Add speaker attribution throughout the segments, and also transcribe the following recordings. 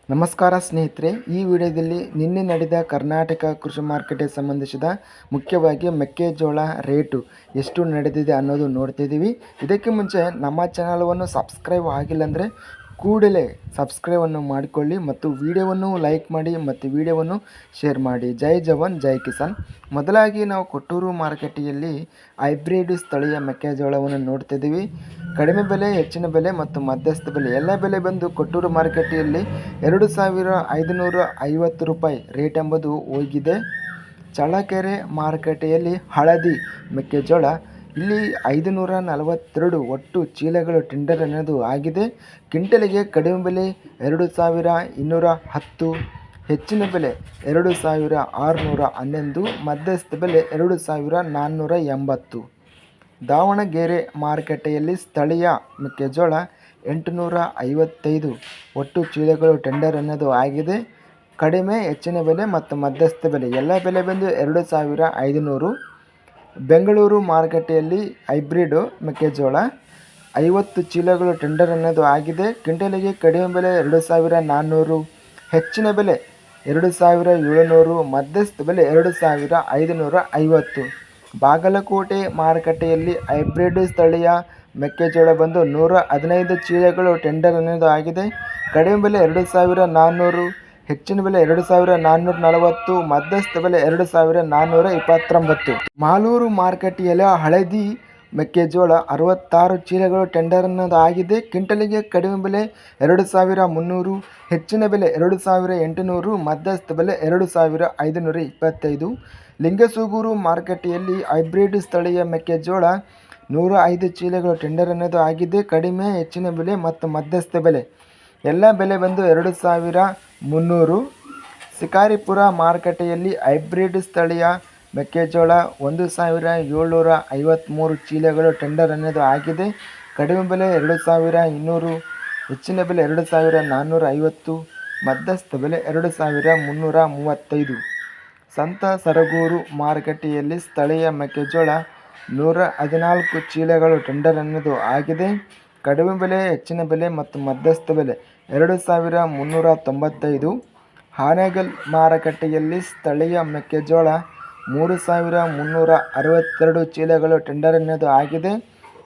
Speaker 1: ನಮಸ್ಕಾರ ಸ್ನೇಹಿತರೆ, ಈ ವಿಡಿಯೋದಲ್ಲಿ ನಿನ್ನೆ ನಡೆದ ಕರ್ನಾಟಕ ಕೃಷಿ ಮಾರ್ಕೆಟ್ಗೆ ಸಂಬಂಧಿಸಿದ ಮುಖ್ಯವಾಗಿ ಮೆಕ್ಕೆಜೋಳ ರೇಟು ಎಷ್ಟು ನಡೆದಿದೆ ಅನ್ನೋದು ನೋಡ್ತಿದ್ದೀವಿ. ಇದಕ್ಕೆ ಮುಂಚೆ ನಮ್ಮ ಚಾನಲವನ್ನು ಸಬ್ಸ್ಕ್ರೈಬ್ ಆಗಿಲ್ಲ ಅಂದರೆ ಕೂಡಲೇ ಸಬ್ಸ್ಕ್ರೈಬನ್ನು ಮಾಡಿಕೊಳ್ಳಿ ಮತ್ತು ವಿಡಿಯೋವನ್ನು ಲೈಕ್ ಮಾಡಿ ಮತ್ತು ವಿಡಿಯೋವನ್ನು ಶೇರ್ ಮಾಡಿ. ಜೈ ಜವಾನ್ ಜೈ ಕಿಸಾನ್. ಮೊದಲಾಗಿ ನಾವು ಕೊಟ್ಟೂರು ಮಾರುಕಟ್ಟೆಯಲ್ಲಿ ಹೈಬ್ರಿಡ್ ಸ್ಥಳೀಯ ಮೆಕ್ಕೆಜೋಳವನ್ನು ನೋಡ್ತಿದ್ದೀವಿ. ಕಡಿಮೆ ಬೆಲೆ, ಹೆಚ್ಚಿನ ಬೆಲೆ ಮತ್ತು ಮಧ್ಯಸ್ಥ ಬೆಲೆ ಎಲ್ಲ ಬೆಲೆ ಬಂದು ಕೊಟ್ಟೂರು ಮಾರುಕಟ್ಟೆಯಲ್ಲಿ 2550 ರೂಪಾಯಿ ರೇಟ್ ಎಂಬುದು ಹೋಗಿದೆ. ಚಳ್ಳಕೆರೆ ಮಾರುಕಟ್ಟೆಯಲ್ಲಿ ಹಳದಿ ಮೆಕ್ಕೆಜೋಳ ಇಲ್ಲಿ 542 ಒಟ್ಟು ಚೀಲಗಳು ಟೆಂಡರ್ ಅನ್ನೋದು ಆಗಿದೆ. ಕ್ವಿಂಟಲಿಗೆ ಕಡಿಮೆ ಬೆಲೆ 2210, ಹೆಚ್ಚಿನ ಬೆಲೆ 2611, ಮಧ್ಯಸ್ಥ ಬೆಲೆ 2480. ದಾವಣಗೆರೆ ಮಾರುಕಟ್ಟೆಯಲ್ಲಿ ಸ್ಥಳೀಯ ಮೆಕ್ಕೆಜೋಳ 855 ಒಟ್ಟು ಚೀಲಗಳು ಟೆಂಡರ್ ಅನ್ನೋದು ಆಗಿದೆ. ಕಡಿಮೆ, ಹೆಚ್ಚಿನ ಬೆಲೆ ಮತ್ತು ಮಧ್ಯಸ್ಥ ಬೆಲೆ ಎಲ್ಲ ಬೆಲೆ ಬಂದು 2500. ಬೆಂಗಳೂರು ಮಾರುಕಟ್ಟೆಯಲ್ಲಿ ಹೈಬ್ರಿಡ್ ಮೆಕ್ಕೆಜೋಳ 50 ಚೀಲಗಳು ಟೆಂಡರ್ ಅನ್ನೋದು ಆಗಿದೆ. ಕ್ವಿಂಟಲಿಗೆ ಕಡಿಮೆ ಬೆಲೆ 2400, ಹೆಚ್ಚಿನ ಬೆಲೆ 2700, ಮಧ್ಯಸ್ಥ ಬೆಲೆ 2550. ಬಾಗಲಕೋಟೆ ಮಾರುಕಟ್ಟೆಯಲ್ಲಿ ಹೈಬ್ರಿಡ್ ಸ್ಥಳೀಯ ಮೆಕ್ಕೆಜೋಳ ಬಂದು 115 ಚೀಲಗಳು ಟೆಂಡರ್ ಅನ್ನೋದು ಆಗಿದೆ. ಕಡಿಮೆ ಬೆಲೆ 2400, ಹೆಚ್ಚಿನ ಬೆಲೆ 2440, ಮಧ್ಯಸ್ಥ ಬೆಲೆ 2429. ಮಾಲೂರು ಮಾರುಕಟ್ಟೆಯಲ್ಲಿ ಹಳದಿ ಮೆಕ್ಕೆಜೋಳ 66 ಚೀಲಗಳು ಟೆಂಡರ್ ಅನ್ನೋದು ಆಗಿದೆ. ಕ್ವಿಂಟಲಿಗೆ ಕಡಿಮೆ ಬೆಲೆ 2300, ಹೆಚ್ಚಿನ ಬೆಲೆ 2800, ಮಧ್ಯಸ್ಥ ಬೆಲೆ 2525. ಲಿಂಗಸೂಗೂರು ಮಾರುಕಟ್ಟೆಯಲ್ಲಿ ಹೈಬ್ರಿಡ್ ಸ್ಥಳೀಯ ಮೆಕ್ಕೆಜೋಳ 105 ಚೀಲಗಳು ಟೆಂಡರ್ ಅನ್ನೋದು ಆಗಿದೆ. ಕಡಿಮೆ, ಹೆಚ್ಚಿನ ಬೆಲೆ ಮತ್ತು ಮಧ್ಯಸ್ಥ ಬೆಲೆ ಎಲ್ಲ ಬೆಲೆ ಬಂದು 2300. ಶಿಕಾರಿಪುರ ಮಾರುಕಟ್ಟೆಯಲ್ಲಿ ಹೈಬ್ರಿಡ್ ಸ್ಥಳೀಯ ಮೆಕ್ಕೆಜೋಳ 1753 ಚೀಲಗಳು ಟೆಂಡರ್ ಅನ್ನೋದು ಆಗಿದೆ. ಕಡಿಮೆ ಬೆಲೆ 2200, ಹೆಚ್ಚಿನ ಬೆಲೆ 2450, ಮಧ್ಯಸ್ಥ ಬೆಲೆ 2335. ಸಂತ ಸರಗೂರು ಮಾರುಕಟ್ಟೆಯಲ್ಲಿ ಸ್ಥಳೀಯ ಮೆಕ್ಕೆಜೋಳ 114 ಚೀಲಗಳು ಟೆಂಡರ್ ಅನ್ನೋದು ಆಗಿದೆ. ಕಡಿಮೆ ಬೆಲೆ, ಹೆಚ್ಚಿನ ಬೆಲೆ ಮತ್ತು ಮಧ್ಯಸ್ಥ ಬೆಲೆ 2395. ಹಾನಗಲ್ ಮಾರುಕಟ್ಟೆಯಲ್ಲಿ ಸ್ಥಳೀಯ ಮೆಕ್ಕೆಜೋಳ 3362 ಚೀಲಗಳು ಟೆಂಡರ್ ಅನ್ನೋದು ಆಗಿದೆ.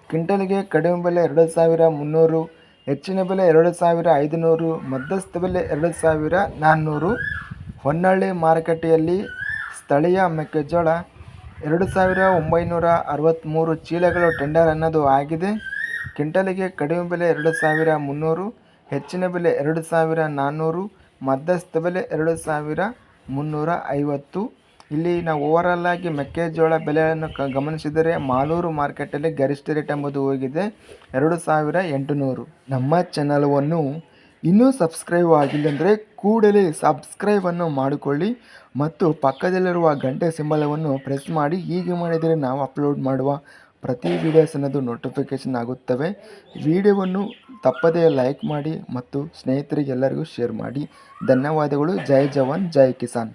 Speaker 1: ಕ್ವಿಂಟಲ್ಗೆ ಕಡಿಮೆ ಬೆಲೆ 2300, ಹೆಚ್ಚಿನ ಬೆಲೆ 2500, ಮಧ್ಯಸ್ಥ ಬೆಲೆ 2400. ಹೊನ್ನಳ್ಳಿ ಮಾರುಕಟ್ಟೆಯಲ್ಲಿ ಸ್ಥಳೀಯ ಮೆಕ್ಕೆಜೋಳ 2963 ಚೀಲಗಳು ಟೆಂಡರ್ ಅನ್ನೋದು ಆಗಿದೆ. ಕ್ವಿಂಟಲಿಗೆ ಕಡಿಮೆ ಬೆಲೆ 2300, ಹೆಚ್ಚಿನ ಬೆಲೆ 2400, ಮಧ್ಯಸ್ಥ ಬೆಲೆ 2350. ಇಲ್ಲಿ ನಾವು ಓವರಾಲ್ ಆಗಿ ಮೆಕ್ಕೆಜೋಳ ಬೆಲೆಯನ್ನು ಗಮನಿಸಿದರೆ ಮಾಲೂರು ಮಾರ್ಕೆಟಲ್ಲಿ ಗರಿಷ್ಠ ರೇಟ್ ಎಂಬುದು ಹೋಗಿದೆ 2800. ನಮ್ಮ ಚಾನಲವನ್ನು ಇನ್ನೂ ಸಬ್ಸ್ಕ್ರೈಬ್ ಆಗಿಲ್ಲ ಅಂದರೆ ಕೂಡಲೇ ಸಬ್ಸ್ಕ್ರೈಬನ್ನು ಮಾಡಿಕೊಳ್ಳಿ ಮತ್ತು ಪಕ್ಕದಲ್ಲಿರುವ ಗಂಟೆ ಸಿಂಬಲವನ್ನು ಪ್ರೆಸ್ ಮಾಡಿ. ಹೀಗೆ ಮಾಡಿದರೆ ನಾವು ಅಪ್ಲೋಡ್ ಮಾಡುವ ಪ್ರತಿ ವಿಡಿಯೋಸ್ ಅನ್ನೋದು ನೋಟಿಫಿಕೇಷನ್ ಆಗುತ್ತವೆ. ವಿಡಿಯೋವನ್ನು ತಪ್ಪದೇ ಲೈಕ್ ಮಾಡಿ ಮತ್ತು ಸ್ನೇಹಿತರಿಗೆಲ್ಲರಿಗೂ ಶೇರ್ ಮಾಡಿ. ಧನ್ಯವಾದಗಳು. ಜೈ ಜವಾನ್ ಜೈ ಕಿಸಾನ್.